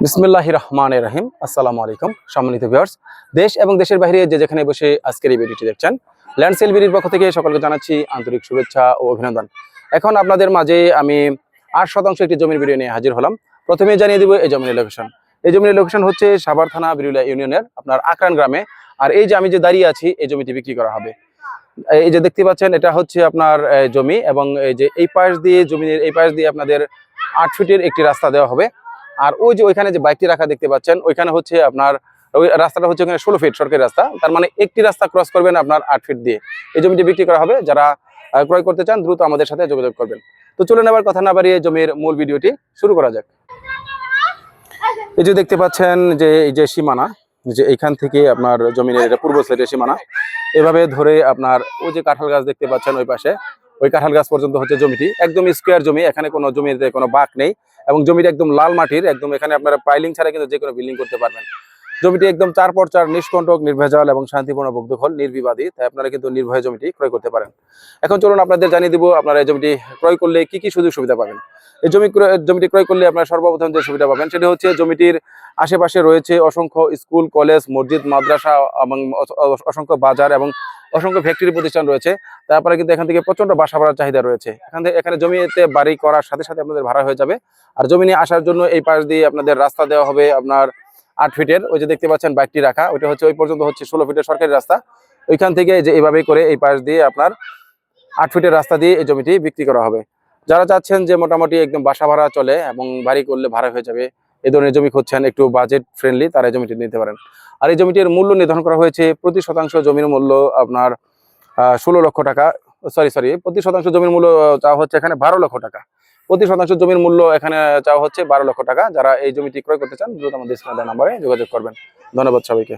বিসমিল্লাহির রহমানির রহিম। আসসালামু আলাইকুম সম্মানিত ভিউয়ার্স, দেশ এবং দেশের বাইরে যে যেখানে বসে আজকের এই ভিডিওটি দেখছেন, ল্যান্ড সেল বিডির পক্ষ থেকে সকলকে জানাচ্ছি আন্তরিক শুভেচ্ছা ও অভিনন্দন। এখন আপনাদের মাঝে আমি 8% একটি জমির ভিডিও নিয়ে হাজির হলাম। প্রথমে জানিয়ে দিব এই জমির লোকেশন। এই জমির লোকেশন হচ্ছে সাভার থানা বিরুলিয়া ইউনিয়নের আপনার আকরান গ্রামে। আর এই যে আমি যে দাঁড়িয়ে আছি, এই জমিটি বিক্রি করা হবে। এই যে দেখতে পাচ্ছেন, এটা হচ্ছে আপনার জমি, এবং এই যে এই পাশ দিয়ে জমির এই পাশ দিয়ে আপনাদের 8 ফিটের একটি রাস্তা দেওয়া হবে। আর ওই যে ওইখানে যে বাইকটি রাখা দেখতে পাচ্ছেন, ওইখানে হচ্ছে আপনার ওই রাস্তাটা হচ্ছে ওখানে 16 ফিট সরকারি রাস্তা। তার মানে একটি রাস্তা ক্রস করবেন আপনার 8 ফিট দিয়ে। এই জমিটি বিক্রি করা হবে। যারা ক্রয় করতে চান দ্রুত আমাদের সাথে যোগাযোগ করবেন। তো চলুন এবার কথা না বাড়িয়ে জমির মূল ভিডিওটি শুরু করা যাক। এই যে দেখতে পাচ্ছেন যে এই যে সীমানা, যে এইখান থেকে আপনার জমিনের এটা পূর্ব সাইডের সীমানা, এভাবে ধরে আপনার ওই যে কাঁঠাল গাছ দেখতে পাচ্ছেন ওই পাশে, ওই কাঁঠাল গাছ পর্যন্ত হচ্ছে জমিটি। একদম স্কোয়ার জমি, এখানে কোনো জমিতে কোনো বাঁক নেই, এবং জমিটা একদম লাল মাটির। একদম এখানে আপনারা পাইলিং ছাড়া কিন্তু যে কোনো বিল্ডিং করতে পারবেন। জমিটি একদম 4x4 নিষ্কণ্টক, নির্ভেজাল এবং শান্তিপূর্ণ ভোগদখল, নির্বিবাদী। তাই আপনারা কিন্তু নির্ভয়ে জমিটি ক্রয় করতে পারেন। এখন চলুন আপনাদের জানিয়ে দিব আপনারা এই জমিটি ক্রয় করলে কি কি সুযোগ সুবিধা পাবেন। এই জমিটি ক্রয় করলে আপনারা সর্বপ্রথম যে সুবিধা পাবেন সেটা হচ্ছে জমিটির আশেপাশে রয়েছে অসংখ্য স্কুল, কলেজ, মসজিদ, মাদ্রাসা এবং অসংখ্য বাজার এবং অসংখ্য ফ্যাক্টরি প্রতিষ্ঠান রয়েছে। তারপরে কিন্তু এখান থেকে প্রচন্ড বাসা ভাড়ার চাহিদা রয়েছে। এখানে জমিতে বাড়ি করার সাথে সাথে আপনাদের ভাড়া হয়ে যাবে। আর জমি নিয়ে আসার জন্য এই পাশ দিয়ে আপনাদের রাস্তা দেওয়া হবে আপনার 8 ফিটের। ওই যে দেখতে পাচ্ছেন বাইকটি রাখা, ওইটা হচ্ছে ওই পর্যন্ত হচ্ছে 16 ফিটের সরকারি রাস্তা। ওইখান থেকে যে এইভাবে করে এই পাশ দিয়ে আপনার 8 ফিটের রাস্তা দিয়ে এই জমিটি বিক্রি করা হবে। যারা চাচ্ছেন যে মোটামুটি একদম বাসা ভাড়া চলে এবং বাড়ি করলে ভাড়া হয়ে যাবে, এই ধরনের জমি খুঁজছেন, একটু বাজেট ফ্রেন্ডলি, তারা এই জমিটি নিতে পারেন। আর এই জমিটির মূল্য নির্ধারণ করা হয়েছে প্রতি শতাংশ জমির মূল্য আপনার 16 লক্ষ টাকা। প্রতি শতাংশ জমির মূল্য চাওয়া হচ্ছে এখানে 12 লক্ষ টাকা। প্রতি শতাংশ জমির মূল্য এখানে চাওয়া হচ্ছে 12 লক্ষ টাকা। যারা এই জমিটি ক্রয় করতে চান দ্রুত আমাদের স্ক্রিনে দেওয়া নম্বরে যোগাযোগ করবেন। ধন্যবাদ সবাইকে।